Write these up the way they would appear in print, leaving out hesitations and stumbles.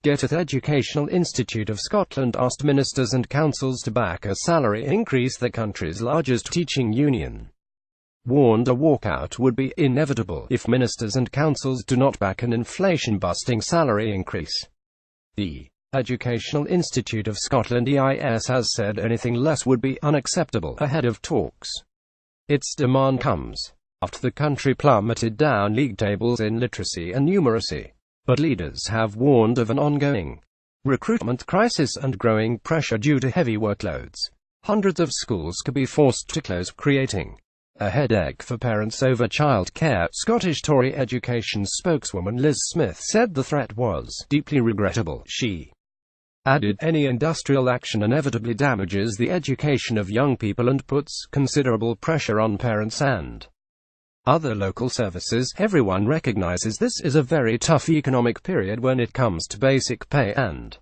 GETTYThe Educational Institute of Scotland asked ministers and councils to back a salary increase. The country's largest teaching union warned a walkout would be inevitable if ministers and councils do not back an inflation-busting salary increase. The Educational Institute of Scotland (EIS) has said anything less would be unacceptable ahead of talks. Its demand comes after the country plummeted down league tables in literacy and numeracy. But leaders have warned of an ongoing recruitment crisis and growing pressure due to heavy workloads. Hundreds of schools could be forced to close, creating a headache for parents over childcare. Scottish Tory education spokeswoman Liz Smith said the threat was deeply regrettable. She added, any industrial action inevitably damages the education of young people and puts considerable pressure on parents and other local services. Everyone recognizes this is a very tough economic period when it comes to basic pay and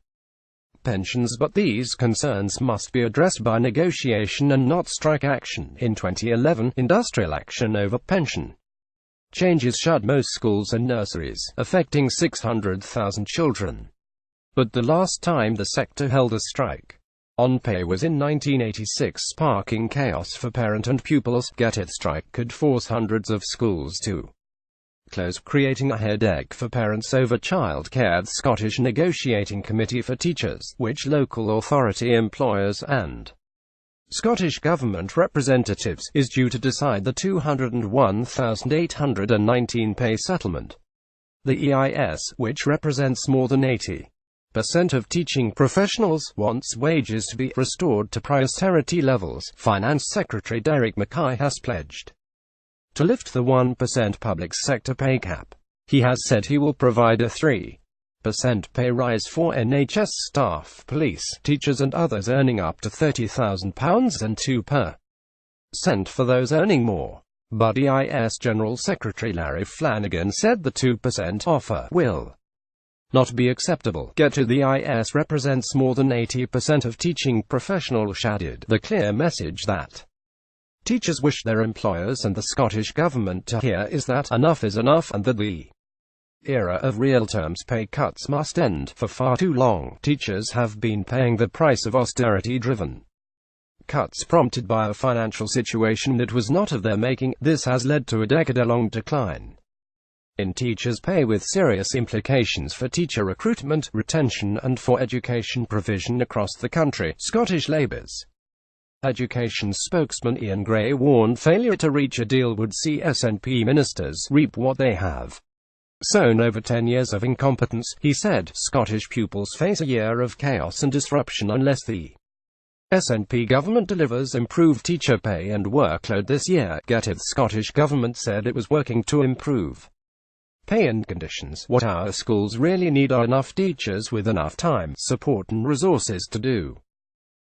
pensions, but these concerns must be addressed by negotiation and not strike action. In 2011, industrial action over pension changes shut most schools and nurseries, affecting 600,000 children. But the last time the sector held a strike on pay was in 1986, sparking chaos for parent and pupils. GETTYThe strike could force hundreds of schools to close, creating a headache for parents over childcare. The Scottish Negotiating Committee for Teachers, which local authority employers and Scottish Government representatives, is due to decide the £201,819 pay settlement. The EIS, which represents more than 80% of teaching professionals, wants wages to be restored to pre-austerity levels. Finance Secretary Derek Mackay has pledged to lift the 1% public sector pay cap. He has said he will provide a 3% pay rise for NHS staff, police, teachers and others earning up to £30,000 and 2% for those earning more. But EIS General Secretary Larry Flanagan said the 2% offer will not be acceptable. GETTYThe EIS represents more than 80% of teaching professionals. Added, the clear message that teachers wish their employers and the Scottish Government to hear is that enough is enough, and that the era of real terms pay cuts must end. For far too long, teachers have been paying the price of austerity-driven cuts prompted by a financial situation that was not of their making. This has led to a decade-long decline in teachers' pay, with serious implications for teacher recruitment, retention and for education provision across the country. Scottish Labour's education spokesman Ian Gray warned failure to reach a deal would see SNP ministers reap what they have sown over 10 years of incompetence. He said, Scottish pupils face a year of chaos and disruption unless the SNP government delivers improved teacher pay and workload this year. GETTYThe Scottish Government said it was working to improve pay and conditions. What our schools really need are enough teachers with enough time, support and resources to do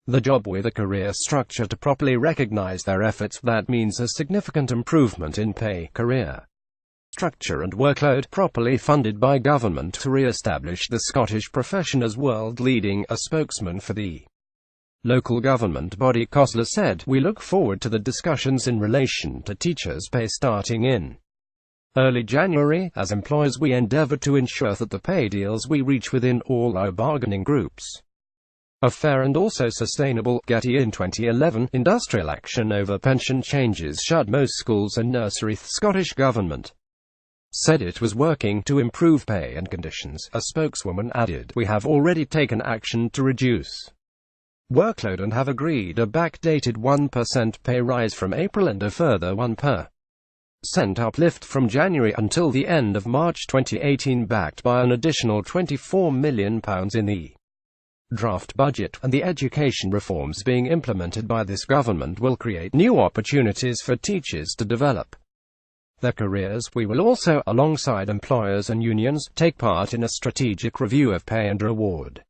the job, with a career structure to properly recognise their efforts. That means a significant improvement in pay, career structure and workload, properly funded by government to re-establish the Scottish profession as world-leading. A spokesman for the local government body COSLA said, we look forward to the discussions in relation to teachers' pay starting in early January. As employers, we endeavour to ensure that the pay deals we reach within all our bargaining groups are fair and also sustainable. Getty. In 2011, industrial action over pension changes shut most schools and nurseries. The Scottish Government said it was working to improve pay and conditions. A spokeswoman added, we have already taken action to reduce workload and have agreed a backdated 1% pay rise from April and a further 1% uplift from January until the end of March 2018, backed by an additional £24 million in the draft budget. And the education reforms being implemented by this government will create new opportunities for teachers to develop their careers. We will also, alongside employers and unions, take part in a strategic review of pay and reward